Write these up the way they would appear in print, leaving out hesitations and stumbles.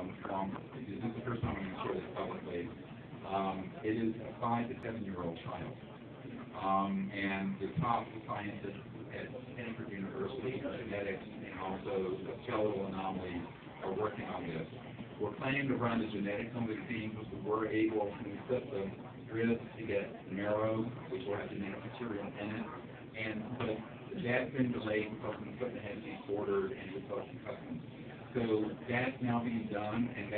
this is the first time I'm going to share this publicly. It is a 5 to 7-year-old child. And the top scientists at Stanford University, genetics, and also the skeletal anomalies are working on this. We're planning to run the genetics on the team because we were able to clip the ribs to get marrow, which will have genetic material in it. But that's been delayed because the equipment has to be ordered and because of customs. So that's now being done, and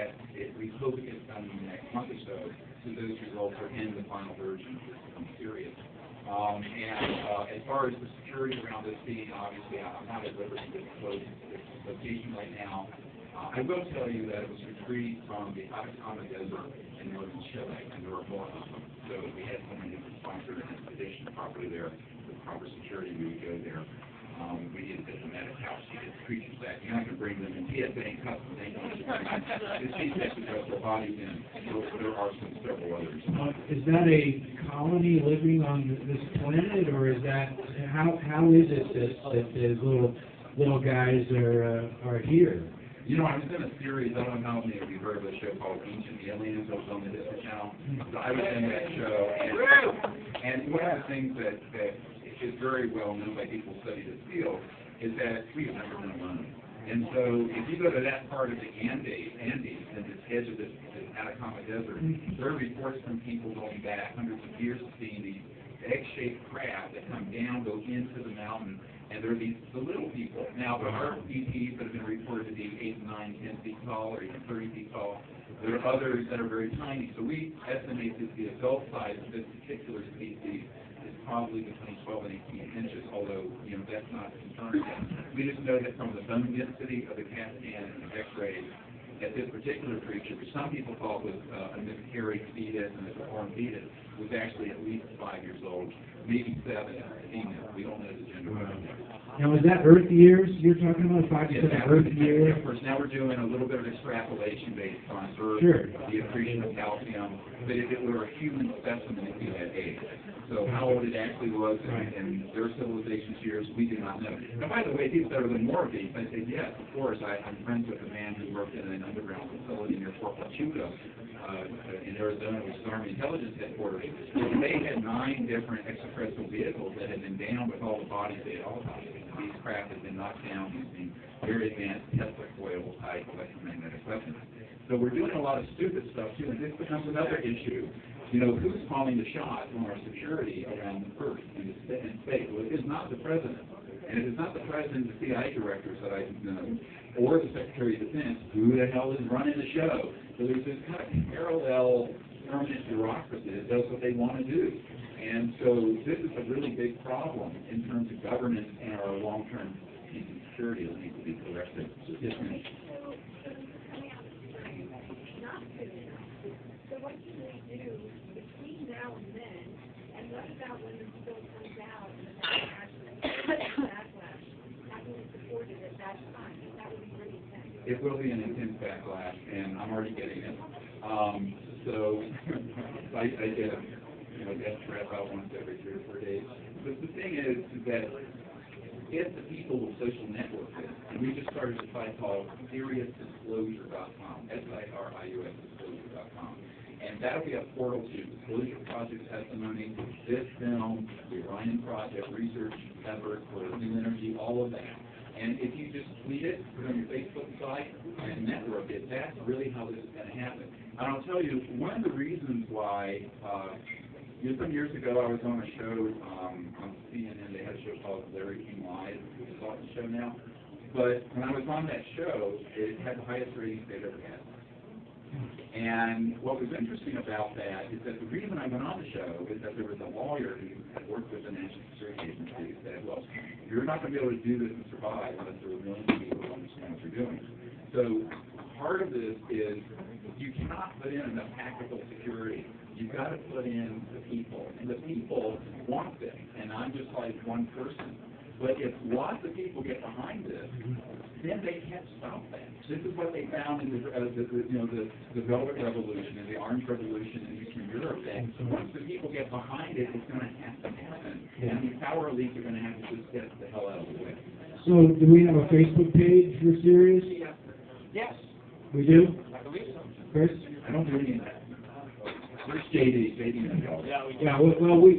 we hope it gets done in the next month or so. So those results are in the final version of Sirius. As far as the security around this being, obviously, I'm not at liberty to disclose its location right now. I will tell you that it was retrieved from the Atacama Desert in northern Chile, and there were more of them. So we had someone who sponsored an expedition properly there, with proper security, we would go there. We needed a diplomatic house to get the creatures back. You're not going to bring them in. TSA ain't customs, ain't going to bring them. The chief has to dress their bodies in. There are several others. Is that a colony living on this planet, or is that how is it that the little guys are here? You know, I was in a series, I don't know how many of you heard of a show called Ancient Aliens. That was on the History Channel. So I was in that show, and one of the things that is very well known by people who study this field is that we have never been alone. And so if you go to that part of the Andes, and this edge of this Atacama Desert, there are reports from people going back hundreds of years seeing these egg-shaped craft that come down, go into the mountain, and there are the little people. Now, there are ETs that have been reported to be 8, 9, 10 feet tall, or even 30 feet tall. There are others that are very tiny. So we estimate that the adult size of this particular species is probably between 12 and 18 inches, although, that's not confirmed yet. We just know that from the bone density of the CAT scan and the X-rays, that this particular creature, which some people thought was a miscarried fetus and a deformed fetus, was actually at least 5 years old, maybe 7, female. We don't know the gender. Now, is that Earth years you're talking about? 5 to 7 Earth years? Of course, now we're doing a little bit of extrapolation based on Earth, the accretion of calcium. But if it were a human specimen, it would be that age. So how old it actually was in their civilization's years, we do not know. Now, by the way, people that are the more obese, I say, yes, of course. I'm friends with a man who worked in an underground facility near Fort Huachuca in Arizona, which is Army Intelligence Headquarters. They had 9 different extraterrestrial vehicles that had been down with all the bodies they had autopsied. These craft had been knocked down using very advanced Tesla coil type electromagnetic weapons. So we're doing a lot of stupid stuff too, and this becomes another issue. Who's calling the shots on our security around the Earth and space? Well, it is not the president. And if it's not the president, the CIA directors that I know, or the Secretary of Defense, who the hell is running the show? So there's this kind of parallel permanent bureaucracy that does what they want to do. And so this is a really big problem in terms of governance and our long-term security that needs to be corrected. So just finish. So what can we do between now and then, and what about when the bill comes out and the backlash? How can we support it at that time? That would be really intense. It will be an intense backlash, and I'm already getting it. So I get death threat about once every 3 or 4 days. But the thing is that if the people with social network this, and we just started a site called SiriusDisclosure.com, SIRIUS Disclosure.com, and that'll be a portal to Disclosure Project testimony, this film, the Orion Project research effort for new energy, all of that. And if you just tweet it, put it on your Facebook site, and network it, that's really how this is going to happen. And I'll tell you, one of the reasons why, some years ago I was on a show on CNN. They had a show called Larry King Live, which is off the show now. But when I was on that show, it had the highest ratings they'd ever had. And what was interesting about that is that the reason I went on the show is that there was a lawyer who had worked with the National Security Agency who said, well, you're not going to be able to do this and survive unless there are millions of people who understand what you're doing. So part of this is you cannot put in enough tactical security. You've got to put in the people. And the people want this. And I'm just like one person. But if lots of people get behind this, then they can't stop that. This is what they found in the Velvet Revolution and the Orange Revolution in Eastern Europe. And once the people get behind it, it's going to have to happen. And the power elites are going to have to just get the hell out of the way. So do we have a Facebook page for Sirius? Yes. We do? I believe so. Chris? I don't do any of that. Where's JD? JD knows all that. Yeah, we Yeah, well, we,